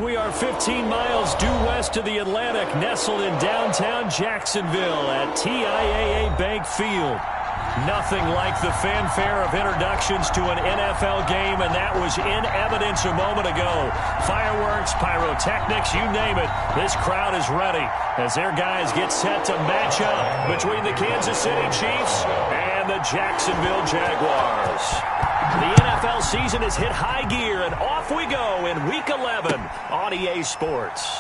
We are 15 miles due west of the Atlantic, nestled in downtown Jacksonville at TIAA Bank Field. Nothing like the fanfare of introductions to an NFL game, and that was in evidence a moment ago. Fireworks, pyrotechnics, you name it. This crowd is ready as their guys get set to match up between the Kansas City Chiefs and the Jacksonville Jaguars. The NFL season has hit high gear, and off we go in Week 11 on EA Sports.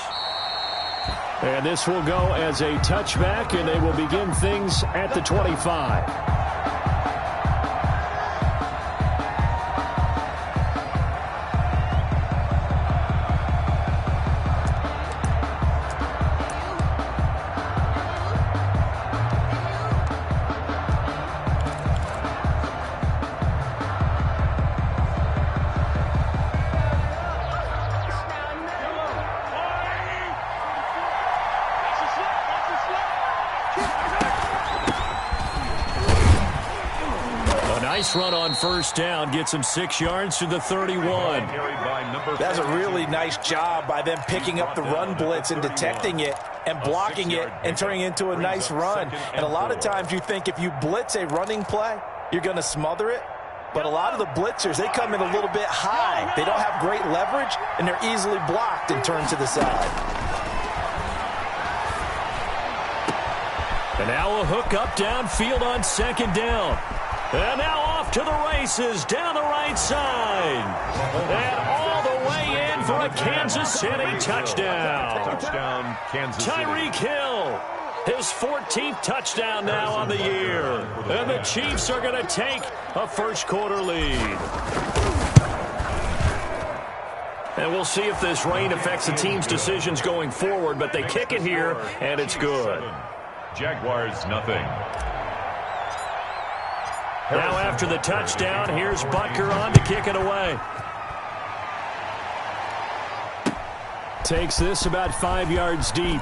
And this will go as a touchback, and they will begin things at the 25. Nice run on first down, gets him 6 yards to the 31. That's a really nice job by them picking up the run blitz and detecting it and blocking it and turning it into a nice run. And a lot of times you think if you blitz a running play, you're going to smother it. But a lot of the blitzers, they come in a little bit high. They don't have great leverage, and they're easily blocked and turned to the side. And now a hook up downfield on second down. And now off to the races down the right side. And all the way in for a Kansas City touchdown. Touchdown, Kansas City. Tyreek Hill, his 14th touchdown now on the year. And the Chiefs are going to take a first-quarter lead. And we'll see if this rain affects the team's decisions going forward, but they kick it here, and it's good. Jaguars, nothing. Now after the touchdown, here's Butker on to kick it away. Takes this about 5 yards deep.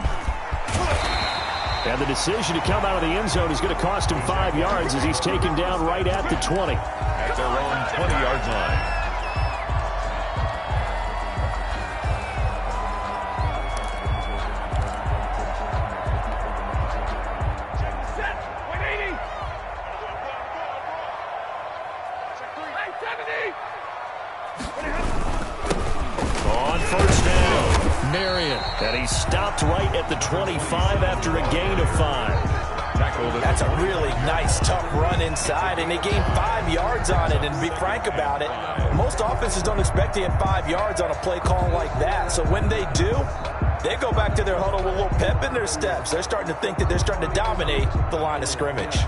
And the decision to come out of the end zone is going to cost him 5 yards as he's taken down right at the 20. At their own 20-yard line. And he stopped right at the 25 after a gain of 5. That's a really nice, tough run inside, and they gained 5 yards on it. And to be frank about it, most offenses don't expect to get 5 yards on a play call like that. So when they do, they go back to their huddle with a little pep in their steps. They're starting to think that they're starting to dominate the line of scrimmage.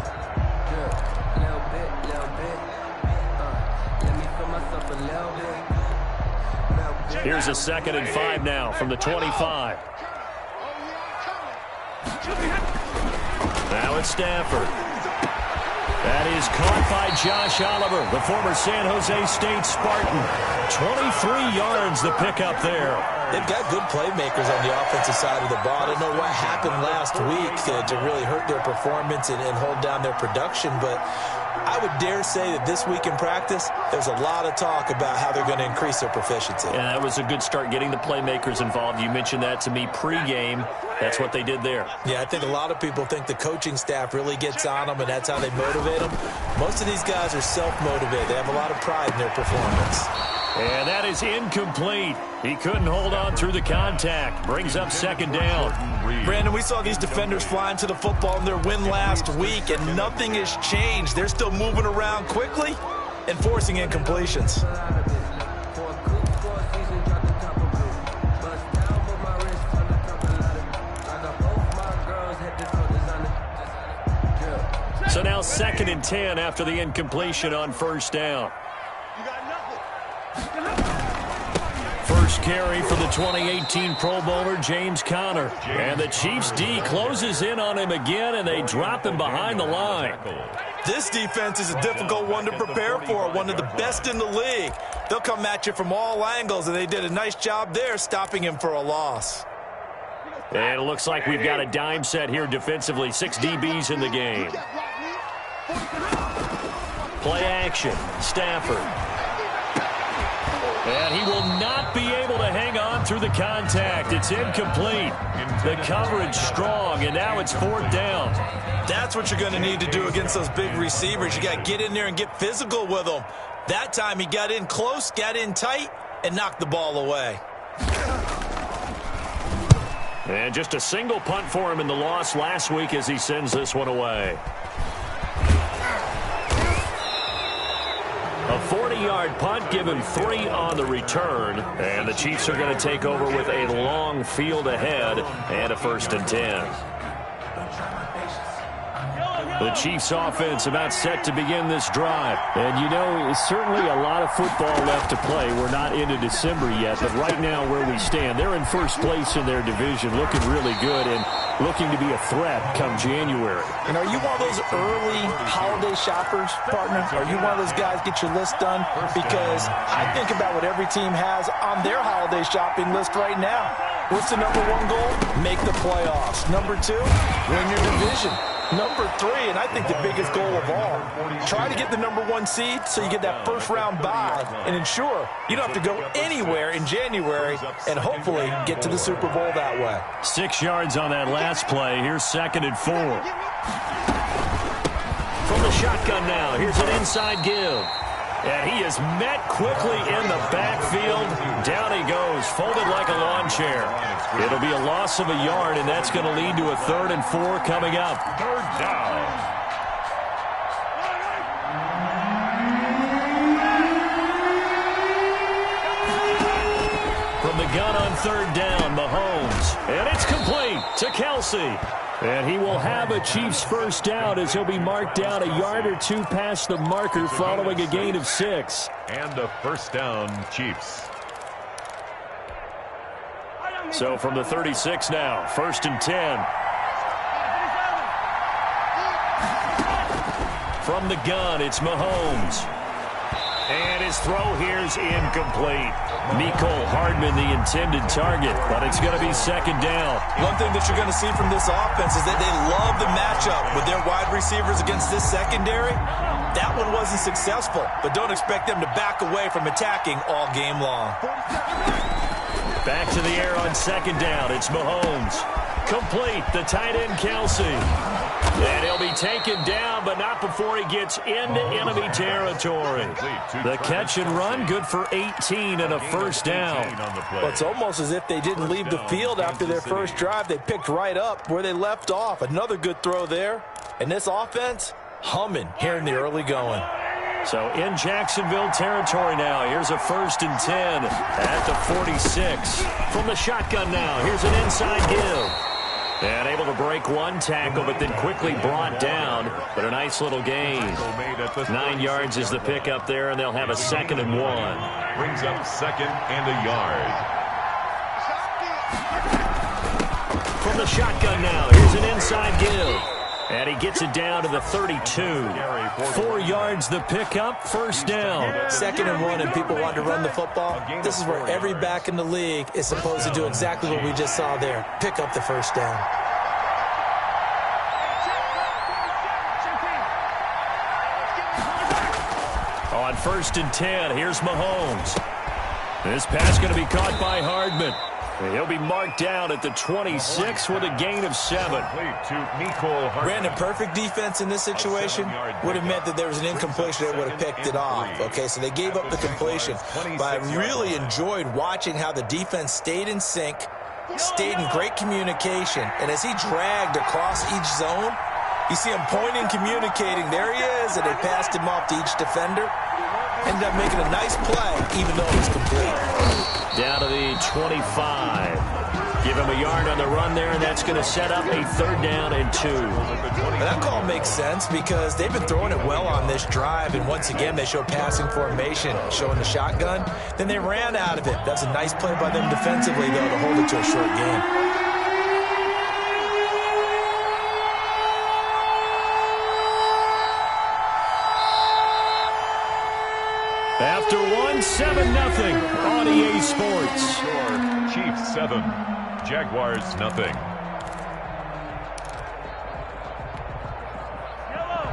Here's a 2nd and 5 now from the 25. Now it's Stafford. That is caught by Josh Oliver, the former San Jose State Spartan. 23 yards the pickup there. They've got good playmakers on the offensive side of the ball. I don't know what happened last week to really hurt their performance and hold down their production, but I would dare say that this week in practice, there's a lot of talk about how they're going to increase their proficiency. Yeah, that was a good start getting the playmakers involved. You mentioned that to me pregame. That's what they did there. Yeah, I think a lot of people think the coaching staff really gets on them, and that's how they motivate them. Most of these guys are self-motivated. They have a lot of pride in their performance. And that is incomplete. He couldn't hold on through the contact. Brings up 2nd down. Brandon, we saw these defenders flying to the football in their win last week, and nothing has changed. They're still moving around quickly and forcing incompletions. So now 2nd and 10 after the incompletion on first down. First carry for the 2018 Pro Bowler, James Conner. And the Chiefs D closes in on him again, and they drop him behind the line. This defense is a difficult one to prepare for, one of the best in the league. They'll come at you from all angles, and they did a nice job there stopping him for a loss. And it looks like we've got a dime set here defensively. 6 DBs in the game. Play action. Stafford. And he will not be able to hang on run through the contact. It's incomplete. The coverage strong, and now it's 4th down. That's what you're going to need to do against those big receivers. You got to get in there and get physical with them. That time he got in close, got in tight, and knocked the ball away. And just a single punt for him in the loss last week as he sends this one away. A 40-yard punt, given 3 on the return. And the Chiefs are going to take over with a long field ahead and a 1st and 10. The Chiefs offense about set to begin this drive. And, you know, certainly a lot of football left to play. We're not into December yet, but right now where we stand, they're in first place in their division, looking really good and looking to be a threat come January. And are you one of those early holiday shoppers, partner? Are you one of those guys get your list done? Because I think about what every team has on their holiday shopping list right now. What's the number 1 goal? Make the playoffs. Number 2, win your division. Number 3, and I think the biggest goal of all, try to get the number 1 seed so you get that first-round bye and ensure you don't have to go anywhere in January and hopefully get to the Super Bowl that way. 6 yards on that last play. Here's 2nd and 4. From the shotgun now, here's an inside give. And he is met quickly in the backfield. Down he goes, folded like a lawn chair. It'll be a loss of a yard, and that's going to lead to a 3rd and 4 coming up. 3rd down. From the gun on 3rd down, Mahomes. And it's complete to Kelsey. And he will have a Chiefs first down as he'll be marked down a yard or 2 past the marker following a gain of 6. And a 1st down, Chiefs. So from the 36 now, 1st and 10. From the gun, it's Mahomes. And his throw here's incomplete. Mecole Hardman, the intended target, but it's going to be 2nd down. One thing that you're going to see from this offense is that they love the matchup with their wide receivers against this secondary. That one wasn't successful, but don't expect them to back away from attacking all game long. Back to the air on 2nd down. It's Mahomes. Complete, the tight end Kelsey. And he'll be taken down, but not before he gets into enemy territory. The catch and run, good for 18 and a 1st down. Well, it's almost as if they didn't leave the field after their first drive. They picked right up where they left off. Another good throw there. And this offense, humming here in the early going. So in Jacksonville territory now. Here's a 1st and 10 at the 46. From the shotgun now, here's an inside give. And able to break 1 tackle, but then quickly brought down. But a nice little gain. 9 yards is the pickup there, and they'll have a 2nd and 1. Brings up 2nd and a yard. From the shotgun now, here's an inside give. And he gets it down to the 32. 4 yards the pickup, 1st down. 2nd and 1, and people want to run the football. This is where every back in the league is supposed to do exactly what we just saw there. Pick up the 1st down. On 1st and 10, here's Mahomes. This pass going to be caught by Hardman. He'll be marked down at the 26 with a gain of 7. Brandon, perfect defense in this situation would have meant that there was an incompletion that would have picked it off. Okay, so they gave up the completion. But I really enjoyed watching how the defense stayed in sync, stayed in great communication. And as he dragged across each zone, you see him pointing, communicating. There he is, and they passed him off to each defender. Ended up making a nice play, even though it was complete. Down to the 25. Give him a yard on the run there, and that's going to set up a 3rd down and 2. And that call makes sense because they've been throwing it well on this drive, and once again they show passing formation, showing the shotgun. Then they ran out of it. That's a nice play by them defensively, though, to hold it to a short game. After 1, 7-0 on EA Sports. Score, Chiefs 7, Jaguars 0.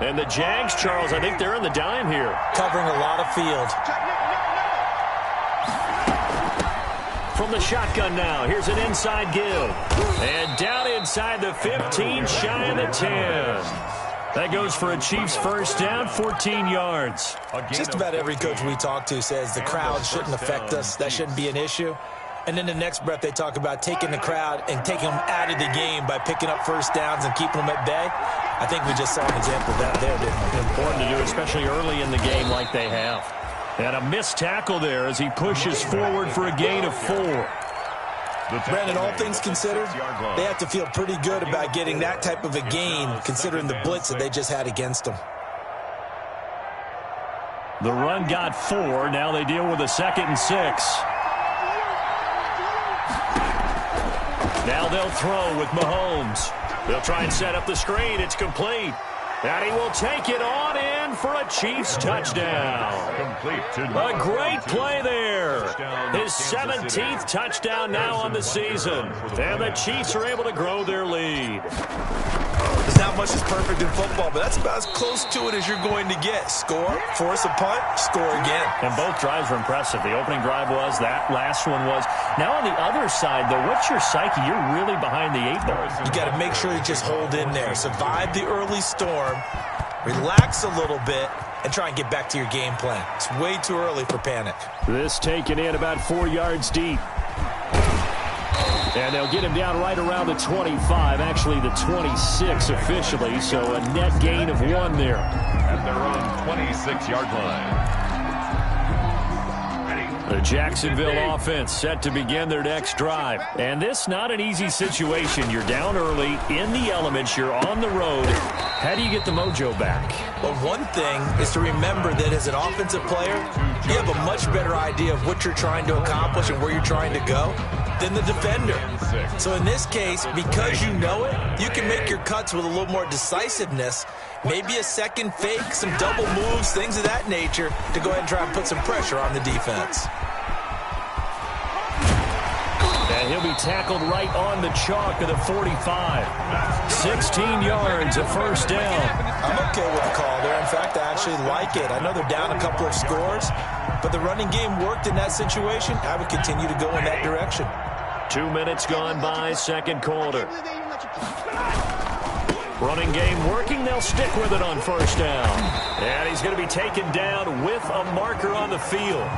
And the Jags, Charles, I think they're in the dime here. Covering a lot of field. from the shotgun now. Here's an inside give. And down inside the 15, shy of the 10. That goes for a Chiefs first down, 14 yards. Just about every coach we talk to says the crowd shouldn't affect us. That shouldn't be an issue. And then the next breath, they talk about taking the crowd and taking them out of the game by picking up first downs and keeping them at bay. I think we just saw an example of that there, didn't we? Important to do, especially early in the game like they have. And a missed tackle there as he pushes forward for a gain of 4. Brandon, all things considered, they have to feel pretty good about getting that type of a gain, considering the blitz that they just had against them. The run got 4. Now they deal with a 2nd and 6. Now they'll throw with Mahomes. They'll try and set up the screen. It's complete. And he will take it on in for a Chiefs touchdown. A great play there. His 17th touchdown now on the season. And the Chiefs are able to grow their lead. There's not much is perfect in football, but that's about as close to it as you're going to get. Score, force a punt, score again. And both drives were impressive. The opening drive was, that last one was. Now on the other side, though, what's your psyche? You're really behind the 8 ball. You got to make sure you just hold in there. Survive the early storm, relax a little bit, and try and get back to your game plan. It's way too early for panic. This taken in about 4 yards deep. And they'll get him down right around the 25, actually the 26 officially, so a net gain of 1 there. At their own 26-yard line. The Jacksonville offense set to begin their next drive. And this not an easy situation. You're down early, in the elements, you're on the road. How do you get the mojo back? Well, one thing is to remember that as an offensive player, you have a much better idea of what you're trying to accomplish and where you're trying to go than the defender. So in this case, because you know it, you can make your cuts with a little more decisiveness, maybe a second fake, some double moves, things of that nature, to go ahead and try and put some pressure on the defense. And he'll be tackled right on the chalk of the 45. 16 yards, a first down. I'm okay with the call there. In fact, I actually like it. I know they're down a couple of scores, but the running game worked in that situation. I would continue to go in that direction. 2 minutes gone by, second quarter. Running game working. They'll stick with it on first down. And he's going to be taken down with a marker on the field.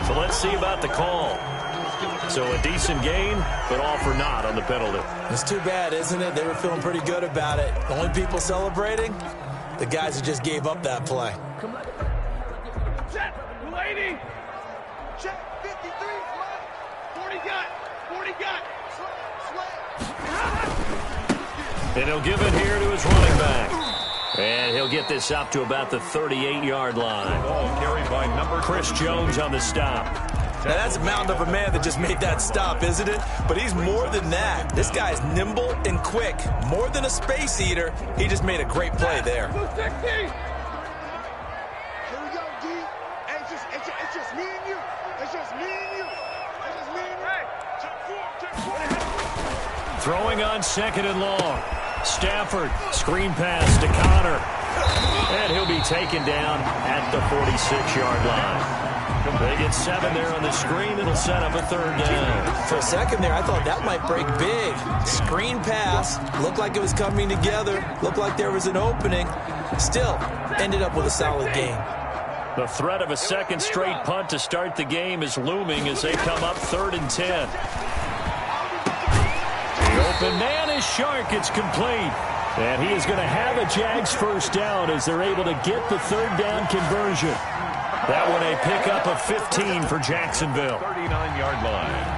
So let's see about the call. So a decent gain, but all for naught on the penalty. It's too bad, isn't it? They were feeling pretty good about it. The only people celebrating, the guys who just gave up that play. Check, 280. Check, 53. 40 got. And he'll give it here to his running back. And he'll get this up to about the 38-yard line. Ball carried by number Chris Jones on the stop. Now, that's a mountain of a man that just made that stop, isn't it? But he's more than that. This guy's nimble and quick. More than a space eater. He just made a great play there. 260. Here we go, D. It's just me and you. It's just me and you. It's just me and you. Hey, check 4. Throwing on second and long. Stafford, screen pass to Connor. And he'll be taken down at the 46-yard line. They get 7 there on the screen. It'll set up a third down. For a second there, I thought that might break big. Screen pass. Looked like it was coming together. Looked like there was an opening. Still, ended up with a solid game. The threat of a second straight punt to start the game is looming as they come up 3rd and 10. The open man is Shark. It's complete. And he is going to have a Jags first down as they're able to get the third down conversion. That one a pickup of 15 for Jacksonville. 39-yard line.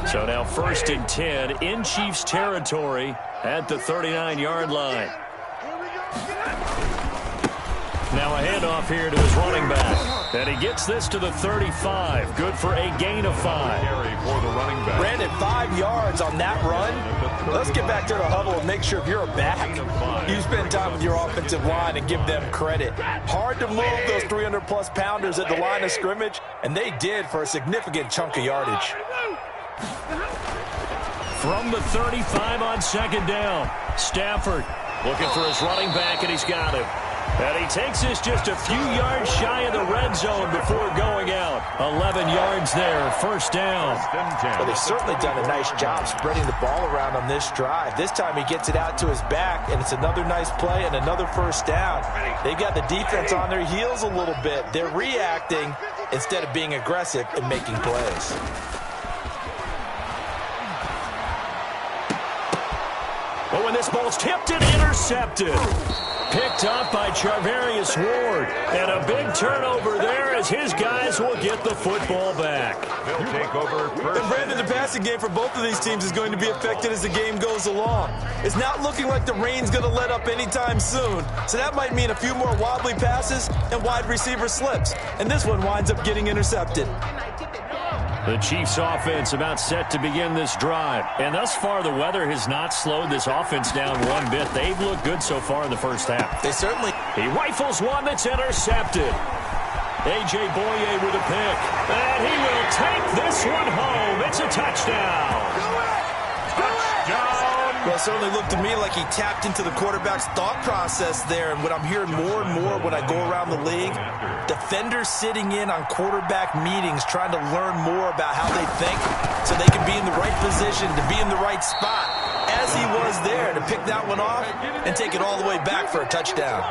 So now 1st and 10 in Chiefs territory at the 39-yard line. Now a handoff here to his running back. And he gets this to the 35. Good for a gain of 5. For the running back. Brandon, 5 yards on that run. Let's get back to the huddle and make sure if you're a back, you spend time with your offensive line and give them credit. Hard to move those 300-plus pounders at the line of scrimmage, and they did for a significant chunk of yardage. From the 35 on second down, Stafford looking for his running back, and he's got him. And he takes this just a few yards shy of the red zone before going out. 11 yards there, first down. Well, they've certainly done a nice job spreading the ball around on this drive. This time he gets it out to his back, and it's another nice play and another first down. They've got the defense on their heels a little bit. They're reacting instead of being aggressive and making plays. But when this ball's tipped and intercepted. Picked up by Charvarius Ward. And a big turnover there as his guys will get the football back. They'll take over first. And Brandon, the passing game for both of these teams is going to be affected as the game goes along. It's not looking like the rain's going to let up anytime soon. So that might mean a few more wobbly passes and wide receiver slips. And this one winds up getting intercepted. The Chiefs offense about set to begin this drive. And thus far, the weather has not slowed this offense down one bit. They've looked good so far in the first half. They certainly... He rifles one that's intercepted. A.J. Boye with a pick. And he will take this one home. It's a touchdown. Touchdown. Well, it certainly looked to me like he tapped into the quarterback's thought process there. And what I'm hearing more and more when I go around the league, defenders sitting in on quarterback meetings trying to learn more about how they think so they can be in the right position to be in the right spot, as he was there to pick that one off and take it all the way back for a touchdown.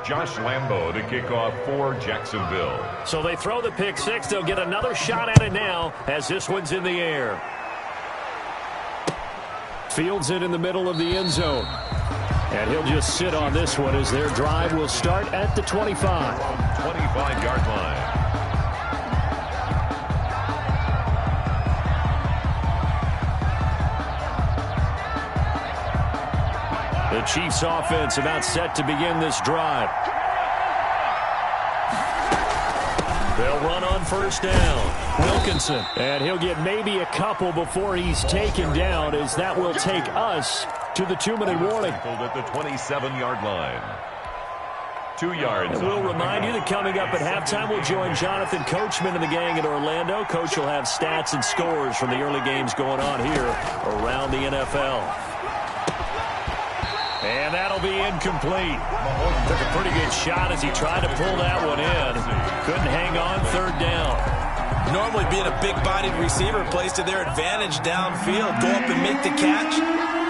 Josh Lambo to kick off for Jacksonville. So they throw the pick six. They'll get another shot at it now as this one's in the air. Fields it in the middle of the end zone. And he'll just sit on this one as their drive will start at the 25. 25-yard line. The Chiefs offense about set to begin this drive. They'll run on first down. Wilkinson. And he'll get maybe a couple before he's taken down, as that will take us to the 2-minute warning. At the 27-yard line. 2 yards. And we'll remind you that coming up at halftime, we'll join Jonathan Coachman and the gang in Orlando. Coach will have stats and scores from the early games going on here around the NFL. And that'll be incomplete. Took a pretty good shot as he tried to pull that one in. Couldn't hang on third down. Normally being a big-bodied receiver plays to their advantage downfield. Go up and make the catch,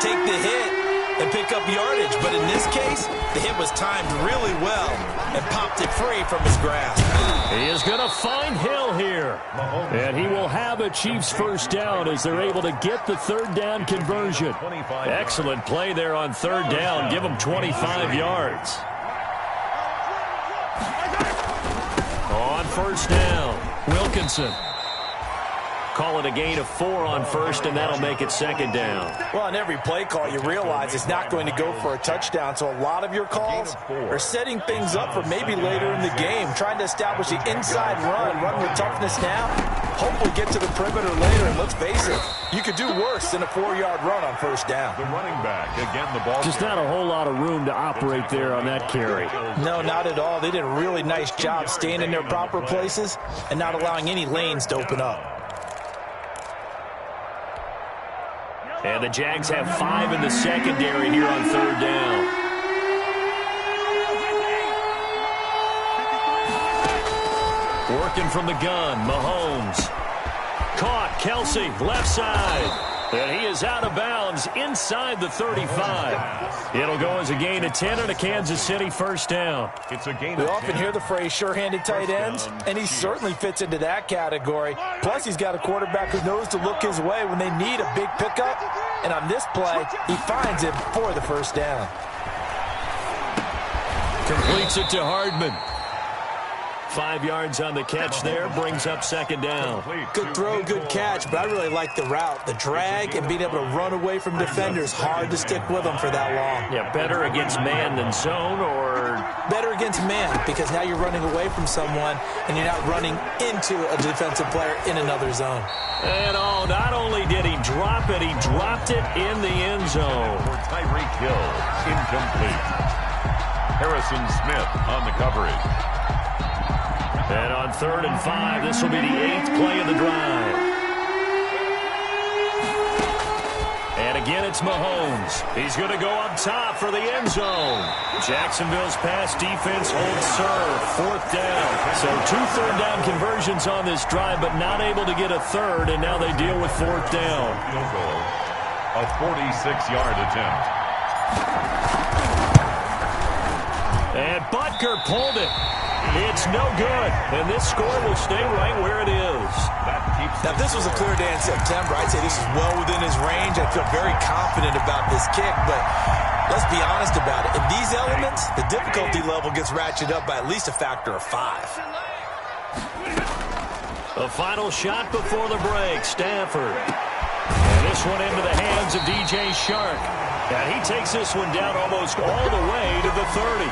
take the hit, and pick up yardage. But in this case, the hit was timed really well and popped it free from his grasp. He is going to find Hill here. And he will have a Chiefs first down as they're able to get the third down conversion. Excellent play there on third down. Give them 25 yards. On first down, Wilkinson. Call it a gain of 4 on first, and that'll make it second down. Well, on every play call, you realize it's not going to go for a touchdown. So a lot of your calls are setting things up for maybe later in the game, trying to establish the inside run with toughness now, hopefully get to the perimeter later. And let's face it, you could do worse than a 4-yard run on first down. The running back, again, the ball. Just not a whole lot of room to operate there on that carry. No, not at all. They did a really nice job staying in their proper places and not allowing any lanes to open up. And the Jags have 5 in the secondary here on third down. Working from the gun, Mahomes. Caught, Kelsey, left side. And he is out of bounds inside the 35. It'll go as a gain of 10 and a Kansas City first down. It's a gain. We often hear the phrase sure-handed tight ends, and he certainly fits into that category. Plus, he's got a quarterback who knows to look his way when they need a big pickup. And on this play, he finds him for the first down. Completes it to Hardman. 5 yards on the catch there, brings up second down. Good throw, good catch, but I really like the route. The drag and being able to run away from defenders, hard to stick with them for that long. Yeah, better against man than zone, or? Better against man, because now you're running away from someone and you're not running into a defensive player in another zone. And not only did he drop it, he dropped it in the end zone. For Tyreek Hill, incomplete. Harrison Smith on the coverage. And on 3rd and 5, this will be the 8th play of the drive. And again, it's Mahomes. He's going to go up top for the end zone. Jacksonville's pass defense holds serve. 4th down. So 2 third-down conversions on this drive, but not able to get a third, and now they deal with 4th down. Field goal, a 46-yard attempt. And Butker pulled it. It's no good, and this score will stay right where it is. Now, if this was a clear day in September, I'd say this is well within his range. I feel very confident about this kick, but let's be honest about it. In these elements, the difficulty level gets ratcheted up by at least a factor of 5. A final shot before the break, Stafford. And this one into the hands of DJ Shark. And he takes this one down almost all the way to the 30.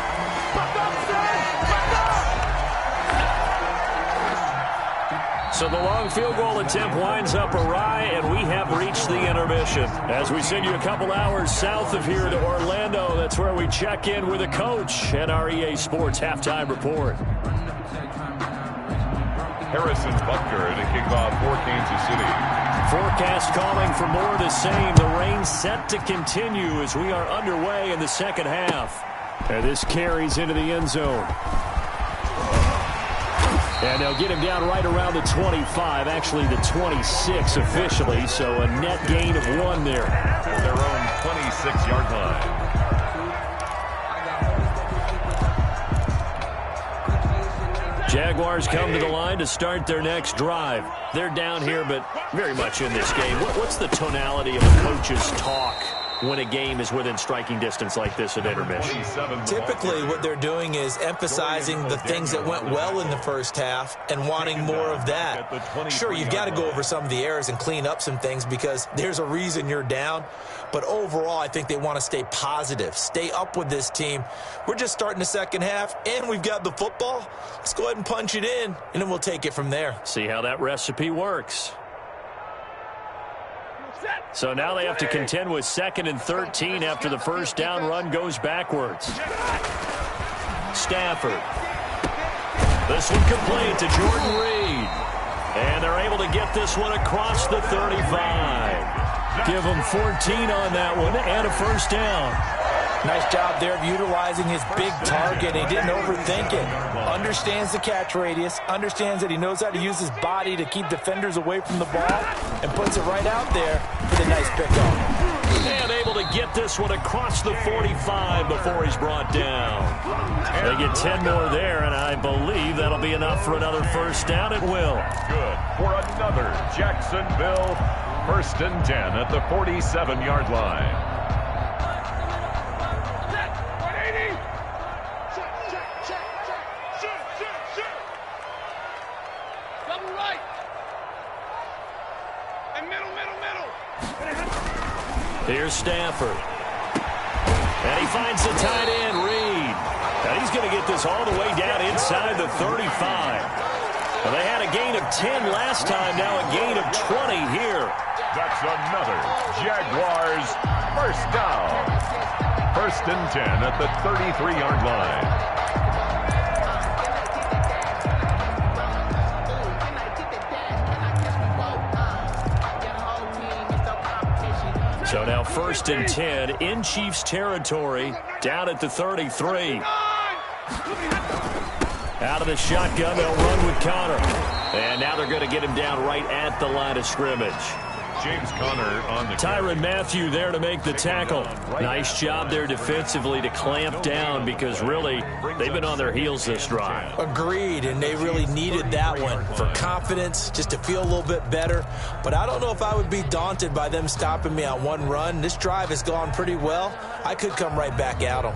So the long field goal attempt winds up awry, and we have reached the intermission. As we send you a couple hours south of here to Orlando, that's where we check in with the coach at our EA Sports Halftime Report. Harrison Butker to kick off for Kansas City. Forecast calling for more of the same. The rain set to continue as we are underway in the second half. And this carries into the end zone. And they'll get him down right around the 25, actually the 26 officially, so a net gain of 1 there. At their own 26-yard line. Jaguars come to the line to start their next drive. They're down here, but very much in this game. What's the tonality of a coach's talk when a game is within striking distance like this at intermission? Typically, what they're doing is emphasizing the things that went well in the first half and wanting more of that. Sure, you've got to go over some of the errors and clean up some things because there's a reason you're down. But overall, I think they want to stay positive, stay up with this team. We're just starting the second half, and we've got the football. Let's go ahead and punch it in, and then we'll take it from there. See how that recipe works. So now they have to contend with 2nd and 13 after the first down run goes backwards. Stafford. This one complete to Jordan Reed. And they're able to get this one across the 35. Give him 14 on that one and a first down. Nice job there of utilizing his big target. He didn't overthink it. Understands the catch radius. Understands that he knows how to use his body to keep defenders away from the ball. And puts it right out there for the nice pickup. And able to get this one across the 45 before he's brought down. They get 10 more there, and I believe that'll be enough for another first down. It will. Good for another Jacksonville 1st and 10 at the 47-yard line. Here's Stafford. And he finds the tight end, Reed. And he's going to get this all the way down inside the 35. Well, they had a gain of 10 last time, now a gain of 20 here. That's another Jaguars first down. 1st and 10 at the 33-yard line. So now 1st and 10 in Chiefs territory, down at the 33. Out of the shotgun, they'll run with Connor. And now they're going to get him down right at the line of scrimmage. James Conner on the Tyrann Mathieu there to make the tackle. Nice job there defensively to clamp down because really they've been on their heels this drive. Agreed, and they really needed that one for confidence, just to feel a little bit better. But I don't know if I would be daunted by them stopping me on one run. This drive has gone pretty well. I could come right back at them.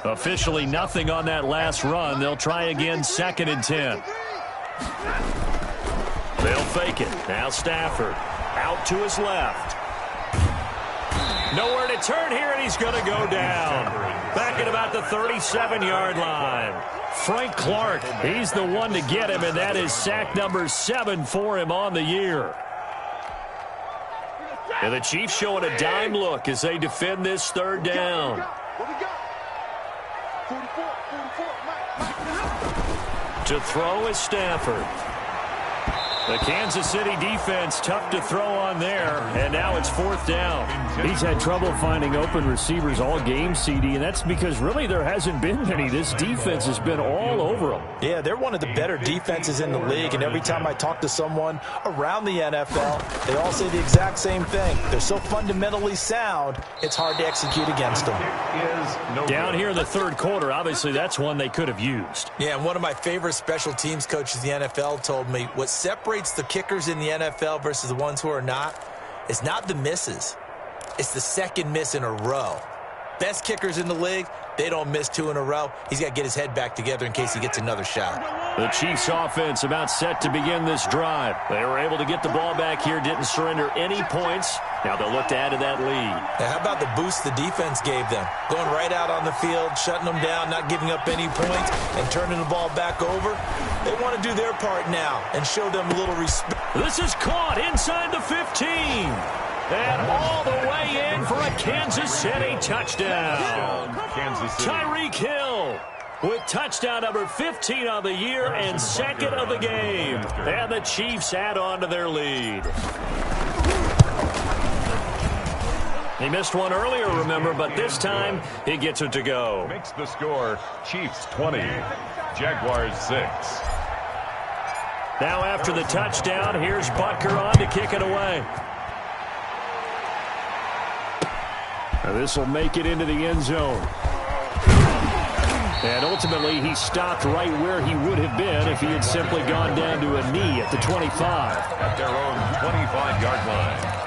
Officially nothing on that last run. They'll try again, 2nd and 10. They'll fake it. Now Stafford out to his left. Nowhere to turn here, and he's going to go down. Back at about the 37-yard line. Frank Clark, he's the one to get him, and that is sack number 7 for him on the year. And the Chiefs showing a dime look as they defend this 3rd down. To throw is Stafford. The Kansas City defense tough to throw on there, and now it's 4th down. He's had trouble finding open receivers all game, CD, and that's because really there hasn't been any. This defense has been all over them. Yeah, they're one of the better defenses in the league, and every time I talk to someone around the NFL, they all say the exact same thing. They're so fundamentally sound, it's hard to execute against them. Down here in the 3rd quarter, obviously that's one they could have used. Yeah, and one of my favorite special teams coaches in the NFL told me what separates the kickers in the NFL versus the ones who are not, it's not the misses. It's the 2nd miss in a row. Best kickers in the league, they don't miss 2 in a row. He's got to get his head back together in case he gets another shot. The Chiefs offense about set to begin this drive. They were able to get the ball back here, didn't surrender any points. Now they'll look to add to that lead. Now, how about the boost the defense gave them? Going right out on the field, shutting them down, not giving up any points, and turning the ball back over. They want to do their part now and show them a little respect. This is caught inside the 15. And all the way in for a Kansas City touchdown. Tyreek Hill with touchdown number 15 of the year and 2nd of the game. And the Chiefs add on to their lead. He missed one earlier, remember, but this time he gets it to go. Makes the score Chiefs 20, Jaguars 6. Now after the touchdown, here's Butker on to kick it away. This will make it into the end zone. And ultimately, he stopped right where he would have been if he had simply gone down to a knee at the 25. At their own 25-yard line.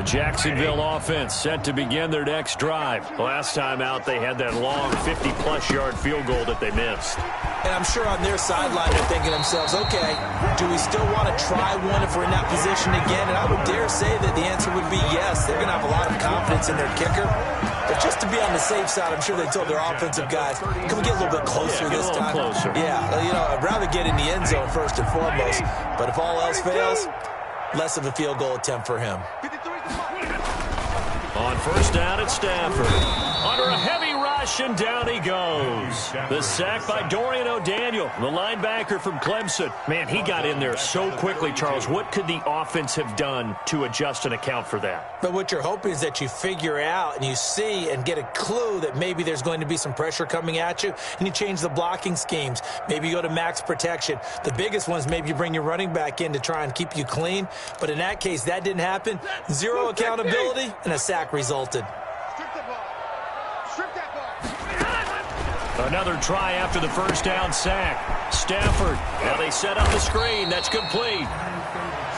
Jacksonville offense set to begin their next drive. Last time out, they had that long 50-plus yard field goal that they missed. And I'm sure on their sideline they're thinking to themselves, okay, do we still want to try one if we're in that position again? And I would dare say that the answer would be yes. They're going to have a lot of confidence in their kicker. But just to be on the safe side, I'm sure they told their offensive guys, can we get a little bit closer this time? Closer. Yeah, you know, I'd rather get in the end zone first and foremost. But if all else fails, less of a field goal attempt for him. On 1st down, it's Stafford. Under a heavy rush, and down he goes. The sack by Dorian O'Daniel, the linebacker from Clemson. Man, he got in there so quickly, Charles. What could the offense have done to adjust and account for that? But what you're hoping is that you figure out and you see and get a clue that maybe there's going to be some pressure coming at you, and you change the blocking schemes. Maybe you go to max protection. The biggest ones, maybe you bring your running back in to try and keep you clean. But in that case, that didn't happen. Zero accountability, and a sack resulted. Another try after the 1st down sack. Stafford. Now they set up the screen. That's complete.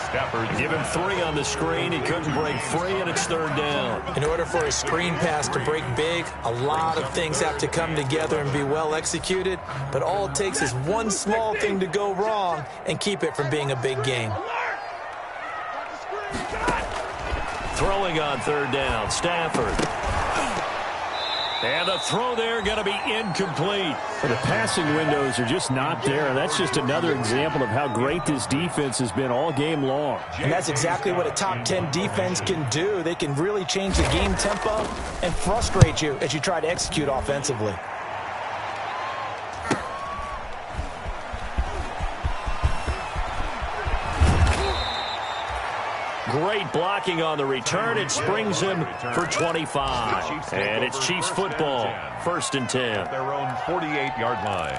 Stafford. Give him 3 on the screen. He couldn't break free, and it's 3rd down. In order for a screen pass to break big, a lot of things have to come together and be well executed. But all it takes is one small thing to go wrong and keep it from being a big gain. Throwing on 3rd down, Stafford. And the throw there going to be incomplete. Well, the passing windows are just not there. And that's just another example of how great this defense has been all game long. And that's exactly what a top 10 defense can do. They can really change the game tempo and frustrate you as you try to execute offensively. Great blocking on the return. It springs him for 25. And it's Chiefs football. 1st and 10. Their own 48-yard line.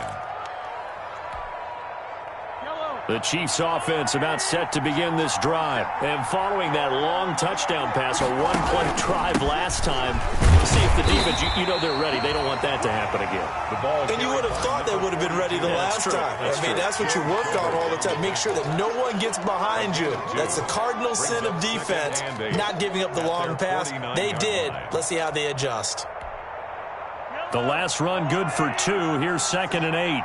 The Chiefs offense about set to begin this drive. And following that long touchdown pass, a one-play drive last time, we'll see if the defense, you know they're ready. They don't want that to happen again. And you would have thought they would have been ready the last time. That's what you work on all the time. Make sure that no one gets behind you. That's the cardinal sin of defense, not giving up the long pass. They did. Let's see how they adjust. The last run good for 2. Here's 2nd and 8.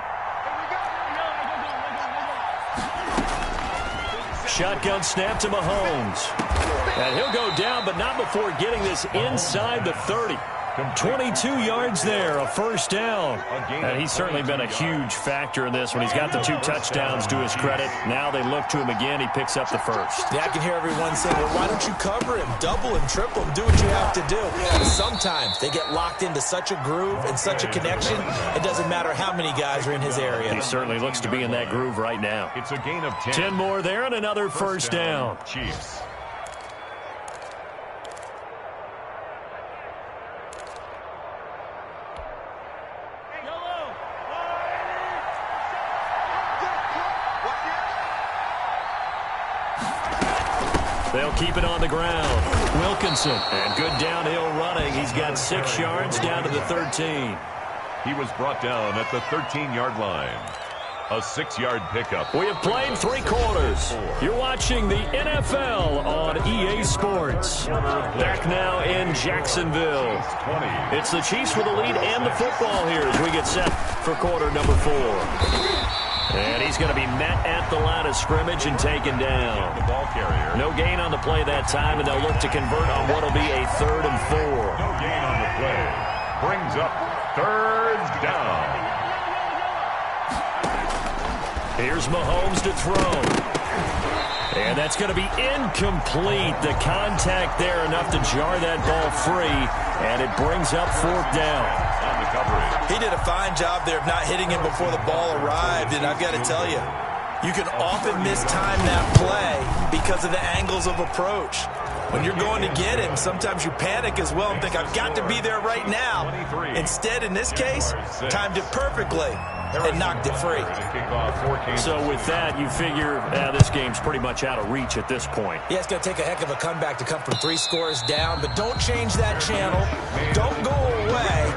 Shotgun snap to Mahomes. And he'll go down, but not before getting this inside the 30. 22 yards there, a first down. And he's certainly been a huge factor in this when he's got the 2 touchdowns to his credit. Now they look to him again. He picks up the first. Yeah, I can hear everyone saying, well, why don't you cover him? Double him, triple him, do what you have to do. But sometimes they get locked into such a groove and such a connection, it doesn't matter how many guys are in his area. He certainly looks to be in that groove right now. It's a gain of 10. 10 more there and another first down. Chiefs. They'll keep it on the ground. Wilkinson, and good downhill running. He's got 6 yards down to the 13. He was brought down at the 13-yard line. A 6-yard pickup. We have played 3 quarters. You're watching the NFL on EA Sports. Back now in Jacksonville. It's the Chiefs with the lead and the football here as we get set for quarter number 4. And he's going to be met at the line of scrimmage and taken down. The ball carrier. No gain on the play that time, and they'll look to convert on what will be a 3rd and 4. No gain on the play. Brings up 3rd down. Here's Mahomes to throw. And that's going to be incomplete. The contact there enough to jar that ball free, and it brings up 4th down. On the coverage. He did a fine job there of not hitting him before the ball arrived, and I've got to tell you, you can often mistime that play because of the angles of approach. When you're going to get him, sometimes you panic as well and think, I've got to be there right now. Instead, in this case, timed it perfectly and knocked it free. So with that, you figure this game's pretty much out of reach at this point. Yeah, it's going to take a heck of a comeback to come from 3 scores down, but don't change that channel. Don't go away.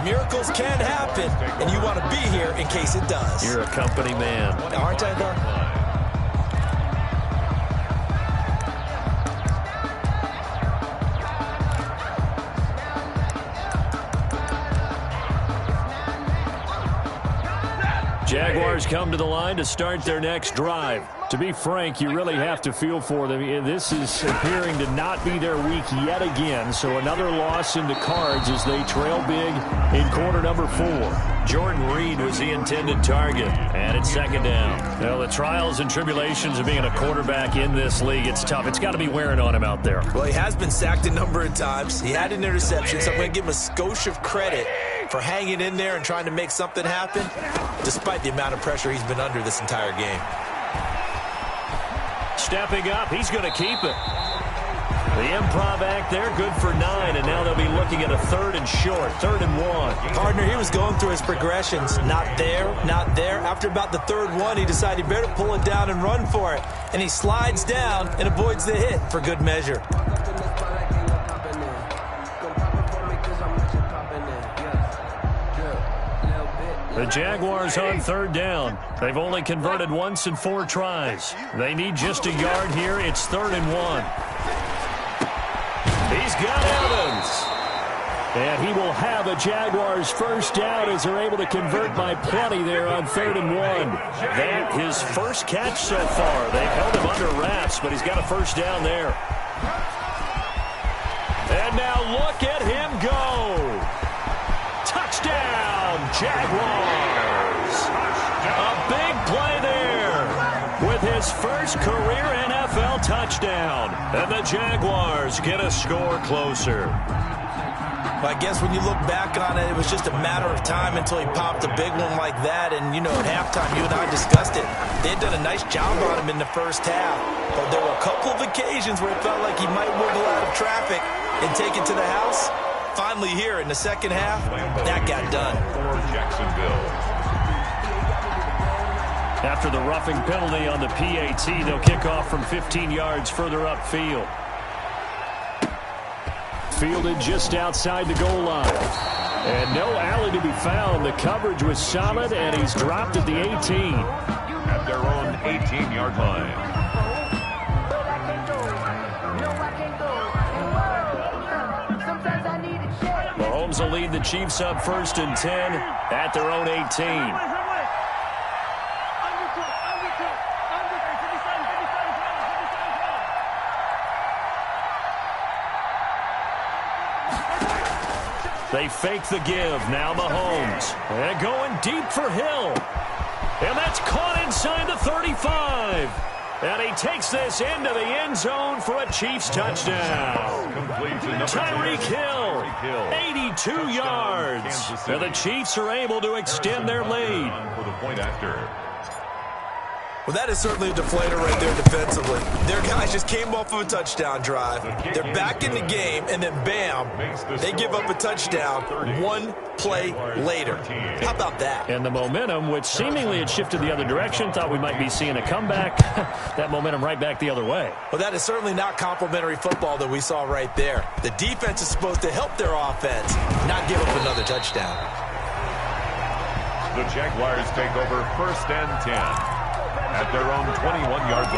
Miracles can happen, and you want to be here in case it does. You're a company man. Aren't I, though? Jaguars come to the line to start their next drive. To be frank, you really have to feel for them. This is appearing to not be their week yet again, so another loss in the cards as they trail big in quarter number 4. Jordan Reed was the intended target, and it's 2nd down. Well, the trials and tribulations of being a quarterback in this league, it's tough. It's got to be wearing on him out there. Well, he has been sacked a number of times. He had an interception, so I'm going to give him a skosh of credit for hanging in there and trying to make something happen, despite the amount of pressure he's been under this entire game. Stepping up, he's going to keep it. The improv act there, good for 9, and now they'll be looking at a 3rd and short, 3rd and 1. Partner, he was going through his progressions. Not there, not there. After about the 3rd one, he decided he better pull it down and run for it. And he slides down and avoids the hit for good measure. The Jaguars on 3rd down. They've only converted once in 4 tries. They need just a yard here. It's 3rd and 1. He's got Evans. And he will have a Jaguars first down as they're able to convert by plenty there on 3rd and 1. That his first catch so far. They've held him under wraps, but he's got a first down there. And now look at him go. Touchdown, Jaguars. A big play there with his first career NFL touchdown. And the Jaguars get a score closer. Well, I guess when you look back on it, it was just a matter of time until he popped a big one like that. And, you know, at halftime, you and I discussed it. They had done a nice job on him in the first half. But there were a couple of occasions where it felt like he might wiggle out of traffic and take it to the house. Finally here in the second half, that got done. For Jacksonville. After the roughing penalty on the PAT, they'll kick off from 15 yards further upfield. Fielded just outside the goal line. And no alley to be found. The coverage was solid, and he's dropped at the 18. At their own 18-yard line. Mahomes will lead the Chiefs up 1st and 10 at their own 18. They fake the give. Now Mahomes. And going deep for Hill. And that's caught inside the 35. And he takes this into the end zone for a Chiefs touchdown. Tyreek Hill, 82 yards. And the Chiefs are able to extend their lead. Well, that is certainly a deflator right there defensively. Their guys just came off of a touchdown drive. They're back in the game, and then bam, they give up a touchdown one play later. How about that? And the momentum, which seemingly had shifted the other direction, thought we might be seeing a comeback. That momentum right back the other way. Well, that is certainly not complimentary football that we saw right there. The defense is supposed to help their offense, not give up another touchdown. The Jaguars take over 1st and 10. At their own 21-yard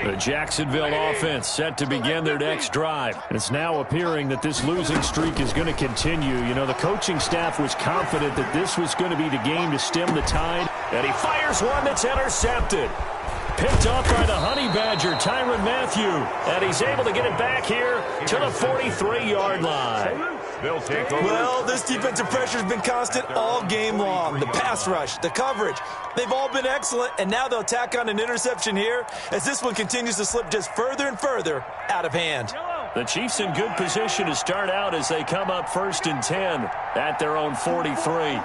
line. The Jacksonville offense set to begin their next drive. It's now appearing that this losing streak is going to continue. You know, the coaching staff was confident that this was going to be the game to stem the tide. And he fires one that's intercepted. Picked off by the Honey Badger, Tyrann Mathieu. And he's able to get it back here to the 43-yard line. They'll take over. Well, this defensive pressure has been constant all game long. The pass rush, the coverage, they've all been excellent. And now they'll tack on an interception here as this one continues to slip just further and further out of hand. The Chiefs in good position to start out as they come up 1st and 10 at their own 43.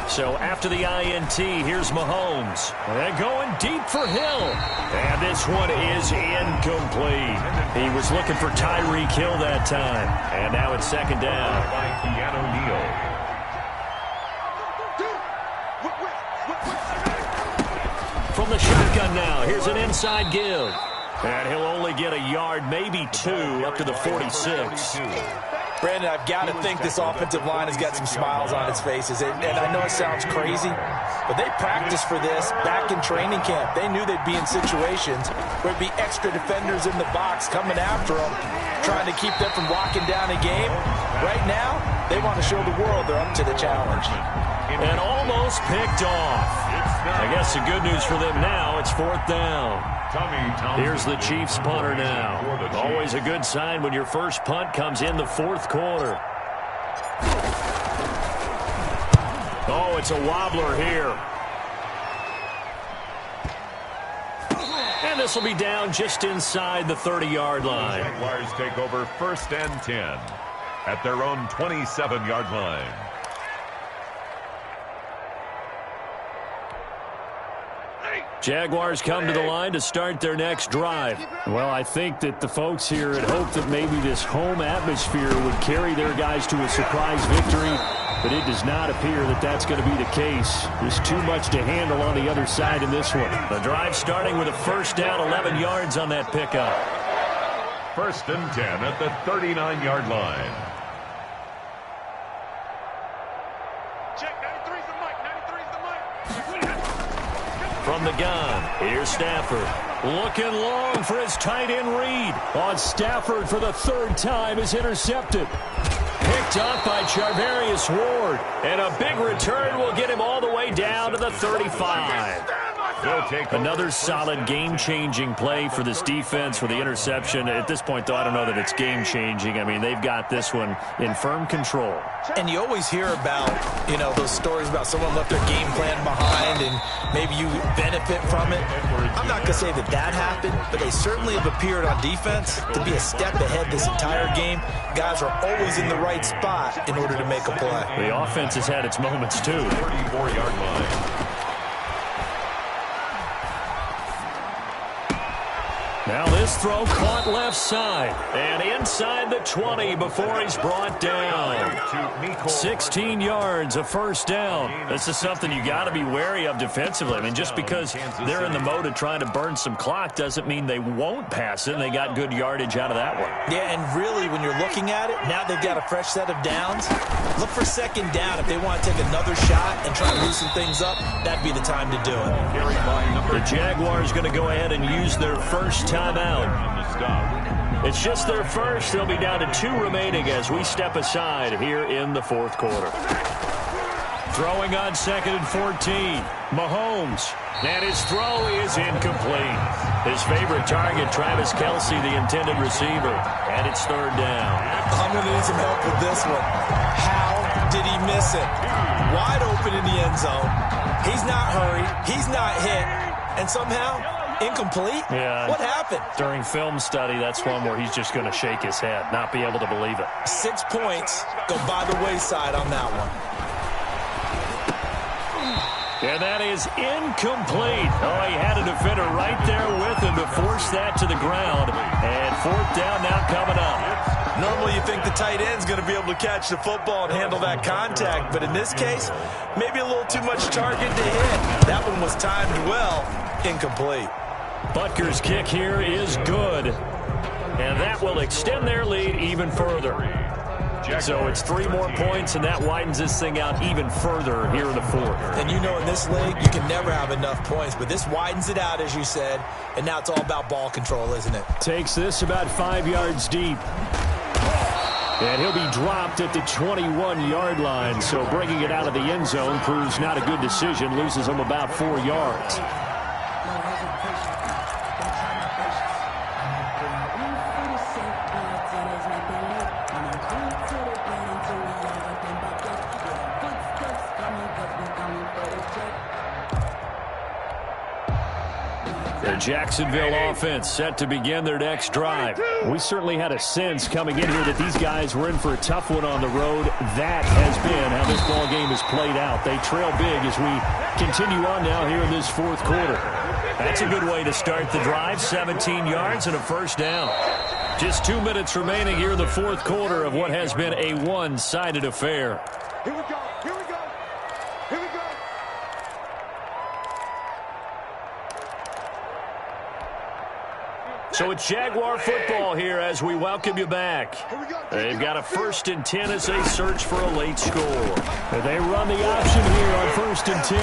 So after the INT, here's Mahomes. And going deep for Hill. And this one is incomplete. He was looking for Tyreek Hill that time. And now it's 2nd down. From the shotgun now, here's an inside give. And he'll only get a yard, maybe 2, up to the 46. Brandon, I've got to think this offensive line has got some smiles on its faces. And I know it sounds crazy, but they practiced for this back in training camp. They knew they'd be in situations where there'd be extra defenders in the box coming after them, trying to keep them from locking down a game. Right now, they want to show the world they're up to the challenge. And almost picked off. I guess the good news for them now, it's 4th down. Here's the Chiefs punter now. Always a good sign when your first punt comes in the 4th quarter. Oh, it's a wobbler here. And this will be down just inside the 30-yard line. Jaguars take over 1st and 10 at their own 27-yard line. Jaguars come to the line to start their next drive. Well, I think that the folks here had hoped that maybe this home atmosphere would carry their guys to a surprise victory, but it does not appear that that's going to be the case. There's too much to handle on the other side in this one. The drive starting with a 1st down, 11 yards on that pickup. 1st and 10 at the 39-yard line. From the gun, here's Stafford. Looking long for his tight end Reed. On Stafford for the 3rd time is intercepted. Picked up by Charvarius Ward. And a big return will get him all the way down to the 35. Another solid game-changing play for this defense for the interception. At this point, though, I don't know that it's game-changing. I mean, they've got this one in firm control. And you always hear about, those stories about someone left their game plan behind and maybe you benefit from it. I'm not going to say that happened, but they certainly have appeared on defense to be a step ahead this entire game. Guys are always in the right spot in order to make a play. The offense has had its moments, too. 34-yard line. Now this throw caught left side and inside the 20 before he's brought down. 16 yards, a first down. This is something you got to be wary of defensively. I mean, just because they're in the mode of trying to burn some clock doesn't mean they won't pass it, and they got good yardage out of that one. Yeah, and really, when you're looking at it, now they've got a fresh set of downs. Look for second down. If they want to take another shot and try to loosen things up, that'd be the time to do it. The Jaguars going to go ahead and use their first timeout. It's just their first. They'll be down to 2 remaining as we step aside here in the fourth quarter. Throwing on 2nd and 14. Mahomes. And his throw is incomplete. His favorite target, Travis Kelce, the intended receiver. And it's 3rd down. I'm going to need some help with this one. How did he miss it? Wide open in the end zone. He's not hurried. He's not hit. And somehow, incomplete? Yeah. What happened? During film study, that's one where he's just going to shake his head, not be able to believe it. 6 points go by the wayside on that one. And that is incomplete. Oh, he had a defender right there with him to force that to the ground. And 4th down now coming up. Normally you think the tight end's going to be able to catch the football and handle that contact. But in this case, maybe a little too much target to hit. That one was timed well. Incomplete. Butker's kick here is good. And that will extend their lead even further. So it's 3 more points, and that widens this thing out even further here in the 4th. And in this league, you can never have enough points, but this widens it out, as you said, and now it's all about ball control, isn't it? Takes this about 5 yards deep. And he'll be dropped at the 21-yard line, so bringing it out of the end zone proves not a good decision, loses him about 4 yards. The Jacksonville offense set to begin their next drive. We certainly had a sense coming in here that these guys were in for a tough one on the road. That has been how this ball game has played out. They trail big as we continue on now here in this 4th quarter. That's a good way to start the drive. 17 yards and a first down. Just 2 minutes remaining here in the 4th quarter of what has been a one-sided affair. Here we go. Here we go. Here we go. So it's Jaguar football here as we welcome you back. They've got a 1st and 10 as they search for a late score. And they run the option here on 1st and 10.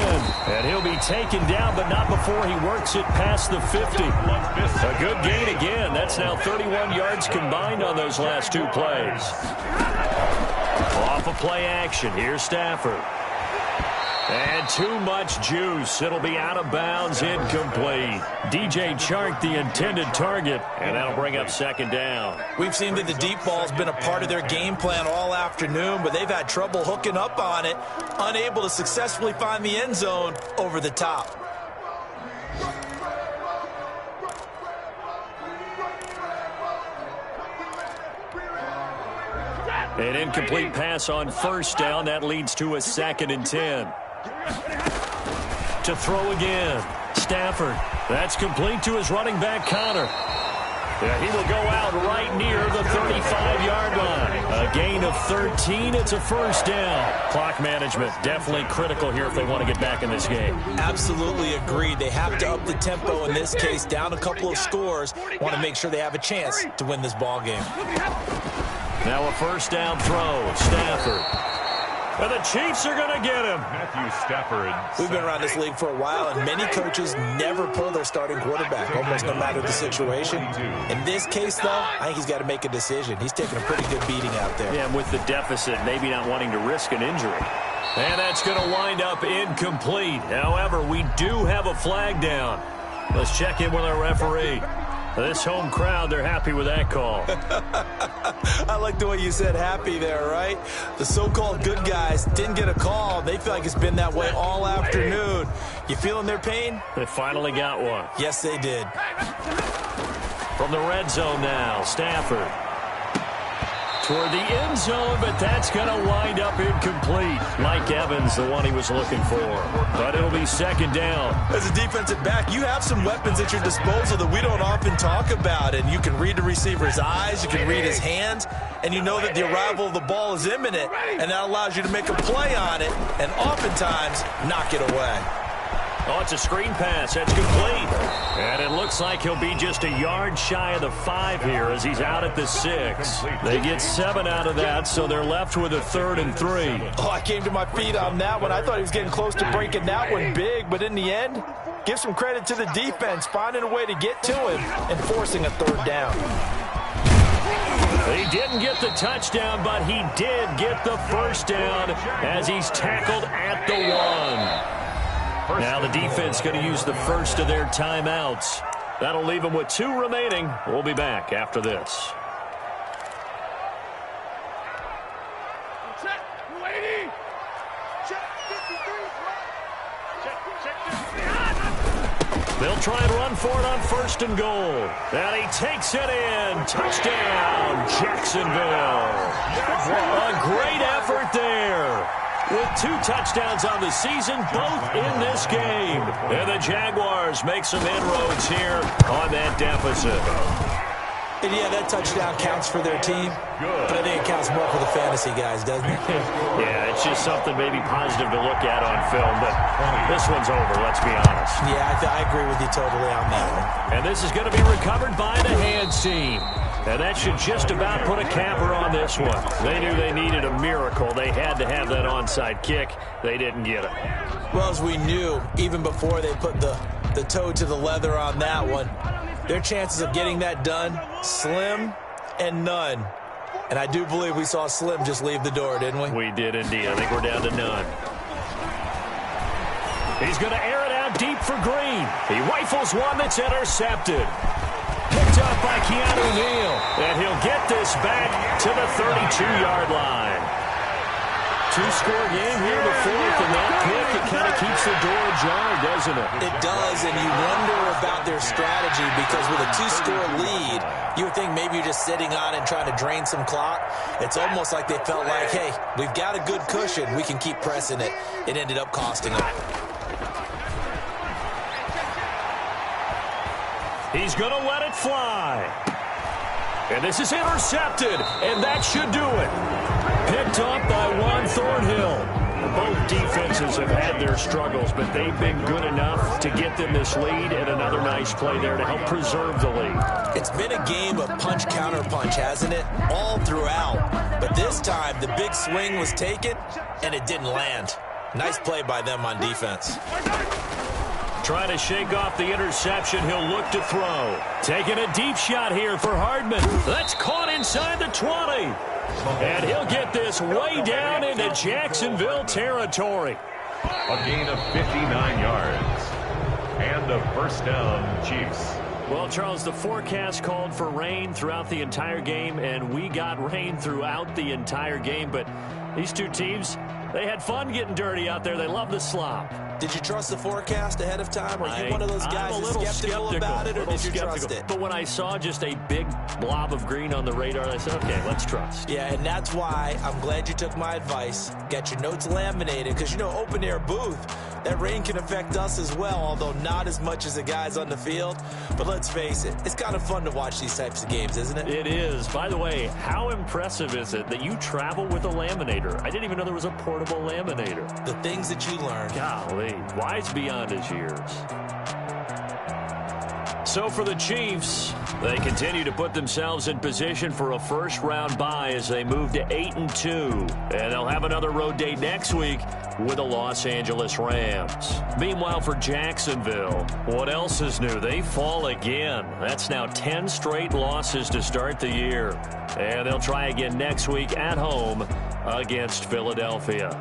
And he'll be taken down, but not before he works it past the 50. A good gain again. That's now 31 yards combined on those last 2 plays. Off of play action. Here's Stafford. And too much juice. It'll be out of bounds, incomplete. DJ Chark, the intended target, and that'll bring up 2nd down. We've seen that the deep ball's been a part of their game plan all afternoon, but they've had trouble hooking up on it, unable to successfully find the end zone over the top. An incomplete pass on 1st down. That leads to a 2nd and 10. To throw again. Stafford. That's complete to his running back, Connor. Yeah, he will go out right near the 35-yard line. A gain of 13. It's a first down. Clock management definitely critical here if they want to get back in this game. Absolutely agreed. They have to up the tempo in this case, down a couple of scores. Want to make sure they have a chance to win this ball game. Now a first down throw. Stafford. And the Chiefs are going to get him. Matthew Stafford. We've been around this league for a while, and many coaches never pull their starting quarterback, almost no matter the situation. In this case, though, I think he's got to make a decision. He's taking a pretty good beating out there. Yeah, and with the deficit, maybe not wanting to risk an injury. And that's going to wind up incomplete. However, we do have a flag down. Let's check in with our referee. This home crowd, they're happy with that call. I like the way you said happy there, right? The so-called good guys didn't get a call. They feel like it's been that way all afternoon. You feeling their pain? They finally got one. Yes, they did. From the red zone now, Stafford. Toward the end zone, but that's going to wind up incomplete. Mike Evans, the one he was looking for. But it'll be second down. As a defensive back, you have some weapons at your disposal that we don't often talk about. And you can read the receiver's eyes, you can read his hands, and you know that the arrival of the ball is imminent. And that allows you to make a play on it and oftentimes knock it away. Oh, it's a screen pass. That's complete. And it looks like he'll be just a yard shy of the 5 here as he's out at the 6. They get 7 out of that, so they're left with a 3rd and 3. Oh, I came to my feet on that one. I thought he was getting close to breaking that one big, but in the end, give some credit to the defense, finding a way to get to him and forcing a 3rd down. He didn't get the touchdown, but he did get the first down as he's tackled at the 1. Now the defense going to use the first of their timeouts. That'll leave them with 2 remaining. We'll be back after this. Check, 280. Check, 53. They'll try and run for it on 1st and goal. And he takes it in. Touchdown, Jacksonville. A great effort there. With 2 touchdowns on the season, both in this game. And the Jaguars make some inroads here on that deficit. And yeah, that touchdown counts for their team, but I think it counts more for the fantasy guys, doesn't it? Yeah, it's just something maybe positive to look at on film, but this one's over, let's be honest. Yeah, I agree with you totally on that one. And this is going to be recovered by the hands team. And that should just about put a capper on this one. They knew they needed a miracle. They had to have that onside kick. They didn't get it. Well, as we knew, even before they put the toe to the leather on that one, their chances of getting that done, slim and none. And I do believe we saw Slim just leave the door, didn't we? We did indeed. I think we're down to none. He's going to air it out deep for Green. He rifles one that's intercepted. Picked up by Keanu Neal. And he'll get this back to the 32-yard line. 2-score game here, the 4th, and that pick, it kind of keeps the door ajar, doesn't it? It does, and you wonder about their strategy because with a 2-score lead, you would think maybe you're just sitting on it and trying to drain some clock. It's almost like they felt like, hey, we've got a good cushion. We can keep pressing it. It ended up costing them. He's going to let it fly. And this is intercepted, and that should do it. Picked up by Juan Thornhill. Both defenses have had their struggles, but they've been good enough to get them this lead, and another nice play there to help preserve the lead. It's been a game of punch-counter-punch, hasn't it? All throughout. But this time, the big swing was taken, and it didn't land. Nice play by them on defense. Trying to shake off the interception. He'll look to throw. Taking a deep shot here for Hardman. That's caught inside the 20. And he'll get this way down into Jacksonville territory. A gain of 59 yards. And a first down, Chiefs. Well, Charles, the forecast called for rain throughout the entire game, and we got rain throughout the entire game. But these two teams, they had fun getting dirty out there. They love the slop. Did you trust the forecast ahead of time? Are you one of those guys that's skeptical about it, or did you trust it? But when I saw just a big blob of green on the radar, I said, okay, let's trust. Yeah, and that's why I'm glad you took my advice. Got your notes laminated, because, you know, open-air booth, that rain can affect us as well, although not as much as the guys on the field. But let's face it, it's kind of fun to watch these types of games, isn't it? It is. By the way, how impressive is it that you travel with a laminator? I didn't even know there was a portable laminator. The things that you learn. Golly, wise beyond his years. So for the Chiefs, they continue to put themselves in position for a first-round bye as they move to 8-2. And they'll have another road date next week with the Los Angeles Rams. Meanwhile, for Jacksonville, what else is new? They fall again. That's now 10 straight losses to start the year. And they'll try again next week at home against Philadelphia.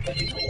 Thank you.